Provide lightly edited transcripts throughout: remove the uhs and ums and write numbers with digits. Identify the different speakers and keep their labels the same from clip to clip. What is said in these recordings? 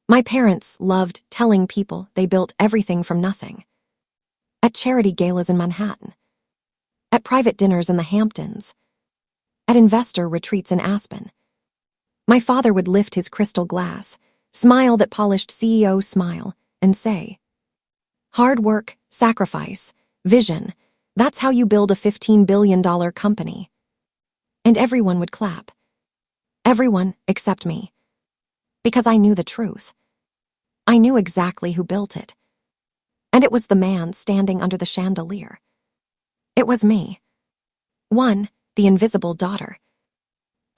Speaker 1: My parents loved telling people they built everything from nothing. At charity galas in Manhattan, at private dinners in the Hamptons, at investor retreats in Aspen. My father would lift his crystal glass, smile that polished CEO smile, and say, "Hard work, sacrifice, vision, that's how you build a $15 billion company." And everyone would clap. Everyone except me. Because I knew the truth. I knew exactly who built it. And it was the man standing under the chandelier. It was me. One, the invisible daughter.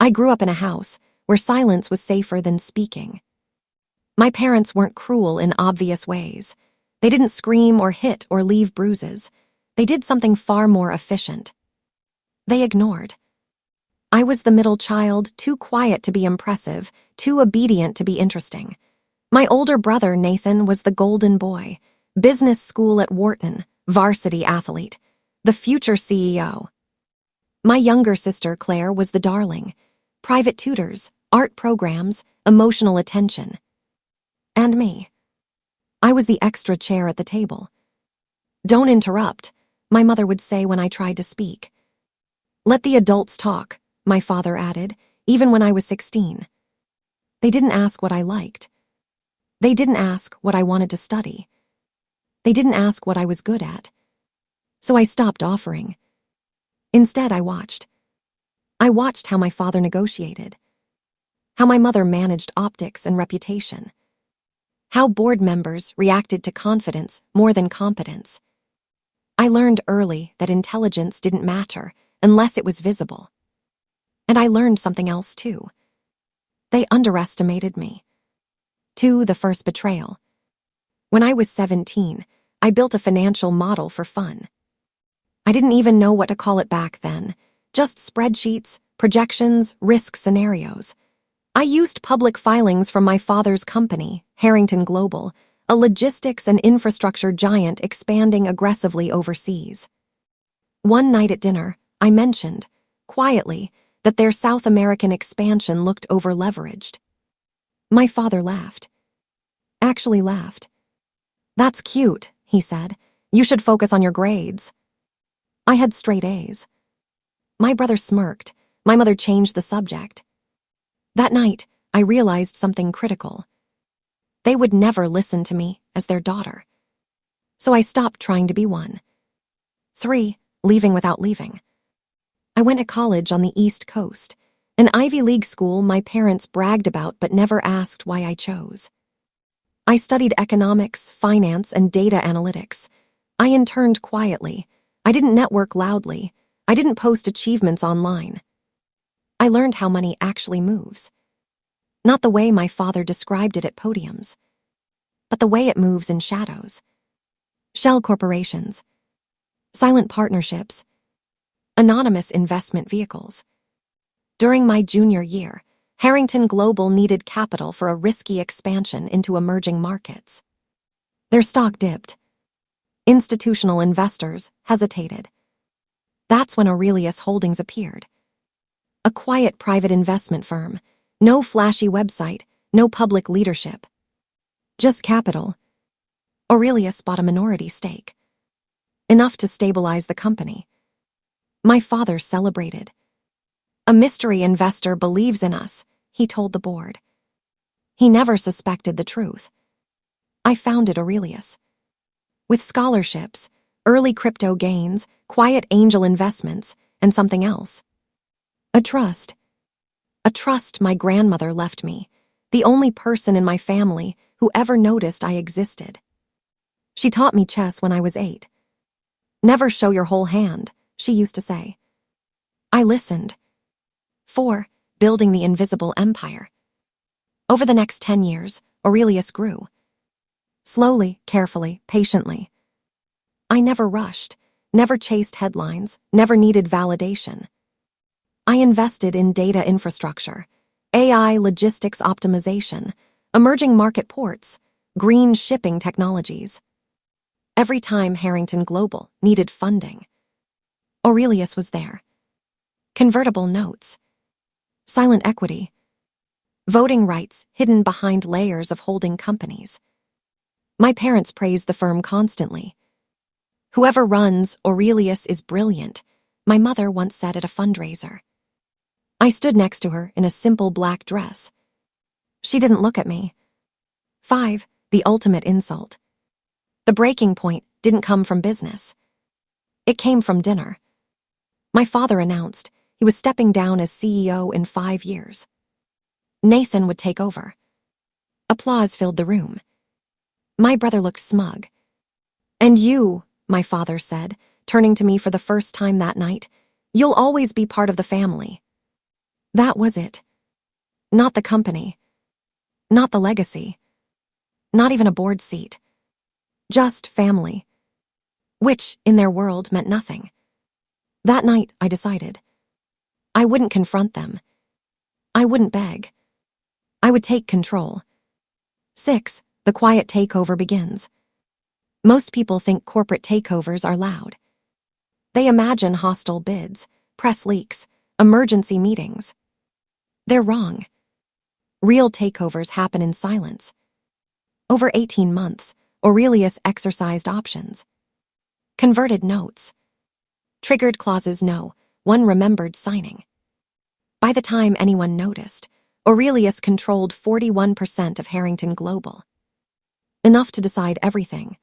Speaker 1: I grew up in a house where silence was safer than speaking. My parents weren't cruel in obvious ways. They didn't scream or hit or leave bruises. They did something far more efficient. They ignored. I was the middle child, too quiet to be impressive, too obedient to be interesting. My older brother, Nathan, was the golden boy, business school at Wharton, varsity athlete, the future CEO. My younger sister, Claire, was the darling, private tutors, art programs, emotional attention. And me. I was the extra chair at the table. "Don't interrupt," my mother would say when I tried to speak. "Let the adults talk," my father added, even when I was 16. They didn't ask what I liked. They didn't ask what I wanted to study. They didn't ask what I was good at. So I stopped offering. Instead, I watched. I watched how my father negotiated, how my mother managed optics and reputation, how board members reacted to confidence more than competence. I learned early that intelligence didn't matter unless it was visible. And I learned something else too. They underestimated me. The first betrayal. When I was 17, I built a financial model for fun. I didn't even know what to call it back then, just spreadsheets, projections, risk scenarios. I used public filings from my father's company, Harrington Global, a logistics and infrastructure giant expanding aggressively overseas. One night at dinner, I mentioned, quietly, that their South American expansion looked over-leveraged. My father laughed. Actually laughed. "That's cute," he said. "You should focus on your grades." I had straight A's. My brother smirked. My mother changed the subject. That night, I realized something critical. They would never listen to me as their daughter. So I stopped trying to be one. 3, leaving without leaving. I went to college on the East Coast, an Ivy League school my parents bragged about but never asked why I chose. I studied economics, finance, and data analytics. I interned quietly. I didn't network loudly. I didn't post achievements online. I learned how money actually moves. Not the way my father described it at podiums, but the way it moves in shadows. Shell corporations, silent partnerships, anonymous investment vehicles. During my junior year, Harrington Global needed capital for a risky expansion into emerging markets. Their stock dipped. Institutional investors hesitated. That's when Aurelius Holdings appeared. A quiet private investment firm, no flashy website, no public leadership. Just capital. Aurelius bought a minority stake. Enough to stabilize the company. My father celebrated. "A mystery investor believes in us," he told the board. He never suspected the truth. I founded Aurelius. With scholarships, early crypto gains, quiet angel investments, and something else. A trust. A trust my grandmother left me, the only person in my family who ever noticed I existed. She taught me chess when I was 8. "Never show your whole hand," she used to say. I listened. 4, building the invisible empire. Over the next 10 years, Aurelius grew. Slowly, carefully, patiently. I never rushed, never chased headlines, never needed validation. I invested in data infrastructure, AI logistics optimization, emerging market ports, green shipping technologies. Every time Harrington Global needed funding, Aurelius was there. Convertible notes, silent equity, Voting rights hidden behind layers of holding companies. My parents praised the firm constantly. Whoever runs Aurelius is brilliant, my mother once said at a fundraiser. I stood next to her in a simple black dress. She didn't look at me. 5. The ultimate insult. The breaking point didn't come from business. It came from dinner. My father announced he was stepping down as CEO in 5 years. Nathan would take over. Applause filled the room. My brother looked smug. "And you," my father said, turning to me for the first time that night, "you'll always be part of the family." That was it. Not the company. Not the legacy. Not even a board seat. Just family. Which, in their world, meant nothing. That night, I decided. I wouldn't confront them. I wouldn't beg. I would take control. 6. The quiet takeover begins. Most people think corporate takeovers are loud. They imagine hostile bids, press leaks, emergency meetings. They're wrong. Real takeovers happen in silence. Over 18 months, Aurelius exercised options. Converted notes. Triggered clauses no, one remembered signing. By the time anyone noticed, Aurelius controlled 41% of Harrington Global. Enough to decide everything.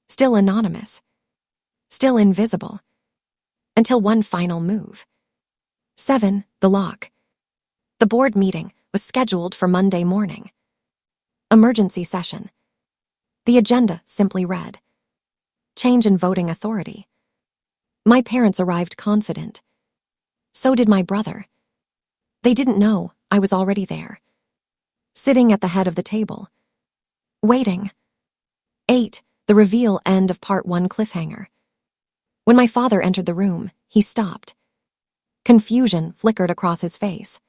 Speaker 1: Still anonymous. Still invisible. Until one final move. 7. The lock. The board meeting was scheduled for Monday morning. Emergency session. The agenda simply read, change in voting authority. My parents arrived confident. So did my brother. They didn't know I was already there. Sitting at the head of the table. Waiting. 8. The reveal end of part 1 cliffhanger. When my father entered the room, he stopped. Confusion flickered across his face.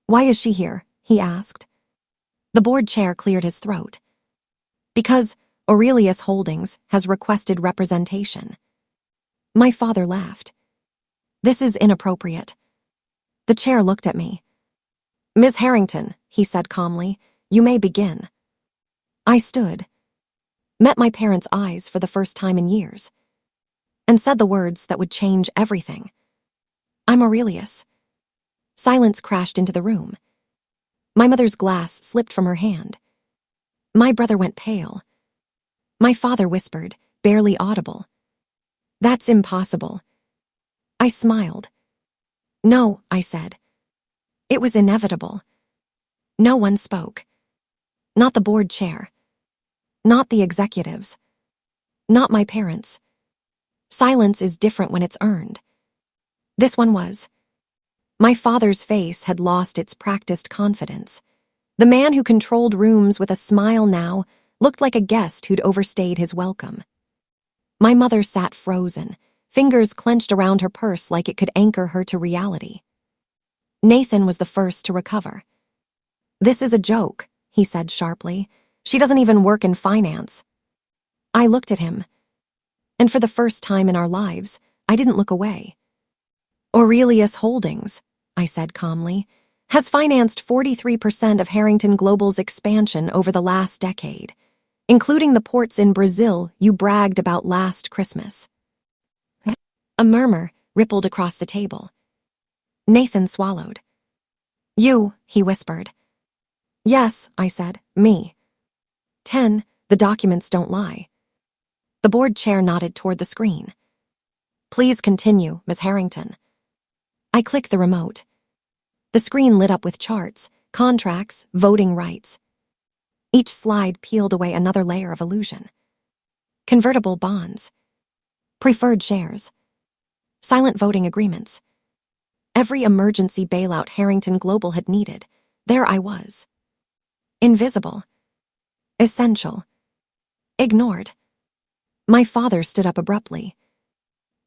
Speaker 1: "Why is she here?" he asked. The board chair cleared his throat. "Because Aurelius Holdings has requested representation." My father laughed. "This is inappropriate." The chair looked at me. "Ms. Harrington," he said calmly, "you may begin." I stood, met my parents' eyes for the first time in years, and said the words that would change everything. "I'm Aurelius." Silence crashed into the room. My mother's glass slipped from her hand. My brother went pale. My father whispered, barely audible, "That's impossible." I smiled. "No," I said. "It was inevitable." No one spoke. Not the board chair. Not the executives. Not my parents. Silence is different when it's earned. This one was. My father's face had lost its practiced confidence. The man who controlled rooms with a smile now looked like a guest who'd overstayed his welcome. My mother sat frozen, fingers clenched around her purse like it could anchor her to reality. Nathan was the first to recover. "This is a joke," he said sharply. "She doesn't even work in finance." I looked at him, and for the first time in our lives, I didn't look away. "Aurelius Holdings," I said calmly, "has financed 43% of Harrington Global's expansion over the last decade, including the ports in Brazil you bragged about last Christmas." A murmur rippled across the table. Nathan swallowed. "You," he whispered. "Yes," I said, "me." 10. The documents don't lie. The board chair nodded toward the screen. "Please continue, Ms. Harrington." I clicked the remote. The screen lit up with charts, contracts, voting rights. Each slide peeled away another layer of illusion. Convertible bonds. Preferred shares. Silent voting agreements. Every emergency bailout Harrington Global had needed, there I was. Invisible. Essential. Ignored. My father stood up abruptly.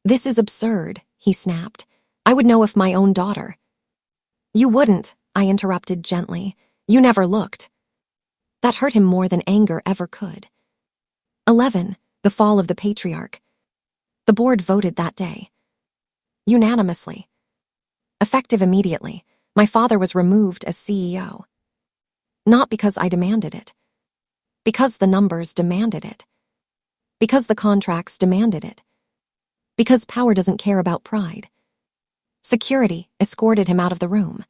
Speaker 1: "This is absurd," he snapped. "I would know if my own daughter—" "You wouldn't," I interrupted gently. "You never looked." That hurt him more than anger ever could. 11. The fall of the patriarch. The board voted that day. Unanimously. Effective immediately, my father was removed as CEO. Not because I demanded it. Because the numbers demanded it. Because the contracts demanded it. Because power doesn't care about pride. Security escorted him out of the room.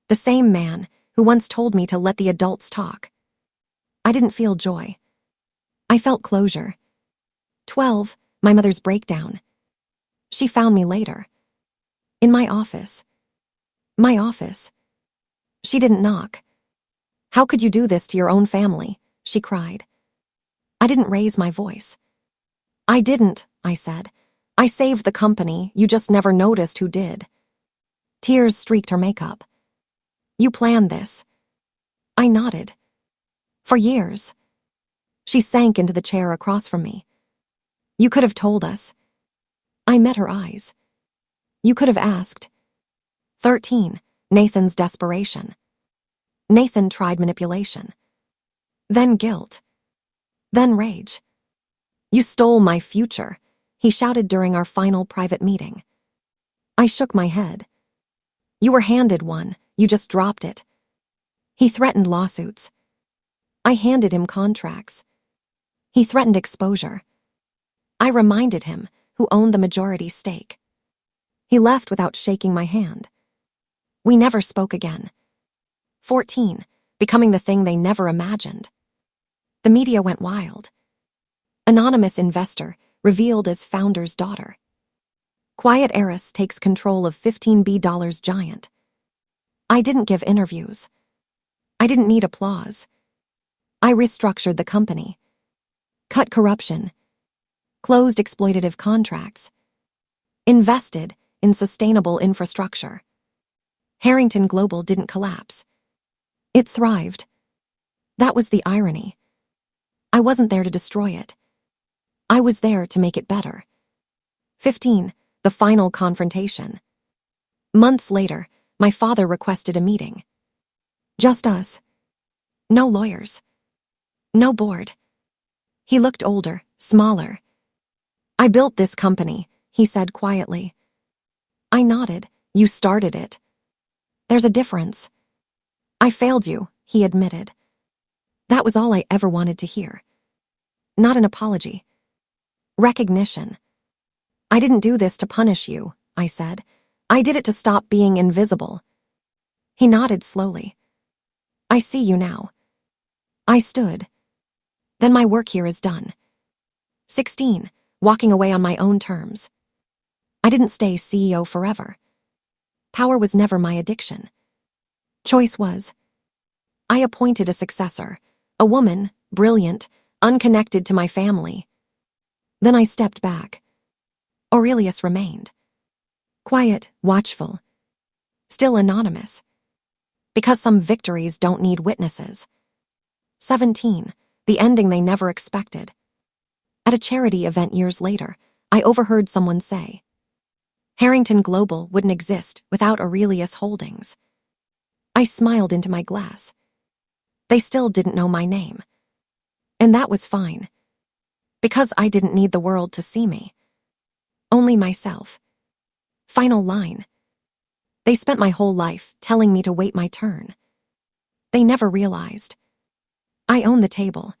Speaker 1: The same man who once told me to let the adults talk. I didn't feel joy. I felt closure. 12, my mother's breakdown. She found me later. In my office. My office. She didn't knock. How could you do this to your own family? She cried. I didn't raise my voice. I didn't, I said. I saved the company, you just never noticed who did. Tears streaked her makeup. You planned this. I nodded. For years. She sank into the chair across from me. You could have told us. I met her eyes. You could have asked. 13, Nathan's desperation. Nathan tried manipulation. Then guilt. Then rage. You stole my future, he shouted during our final private meeting. I shook my head. You were handed one, you just dropped it. He threatened lawsuits. I handed him contracts. He threatened exposure. I reminded him who owned the majority stake. He left without shaking my hand. We never spoke again. 14, becoming the thing they never imagined. The media went wild. Anonymous investor revealed as founder's daughter. Quiet heiress takes control of $15 giant. I didn't give interviews. I didn't need applause. I restructured the company. Cut corruption. Closed exploitative contracts. Invested in sustainable infrastructure. Harrington Global didn't collapse. It thrived. That was the irony. I wasn't there to destroy it. I was there to make it better. 15, the final confrontation. Months later, my father requested a meeting. Just us. No lawyers. No board. He looked older, smaller. I built this company, he said quietly. I nodded. You started it. There's a difference. I failed you, he admitted. That was all I ever wanted to hear. Not an apology. Recognition. I didn't do this to punish you, I said. I did it to stop being invisible. He nodded slowly. I see you now. I stood. Then my work here is done. 16, walking away on my own terms. I didn't stay CEO forever. Power was never my addiction. Choice was. I appointed a successor, a woman, brilliant, unconnected to my family. Then I stepped back. Aurelius remained. Quiet, watchful. Still anonymous. Because some victories don't need witnesses. 17, the ending they never expected. At a charity event years later, I overheard someone say, Harrington Global wouldn't exist without Aurelius Holdings. I smiled into my glass. They still didn't know my name. And that was fine. Because I didn't need the world to see me. Only myself. Final line. They spent my whole life telling me to wait my turn. They never realized. I own the table.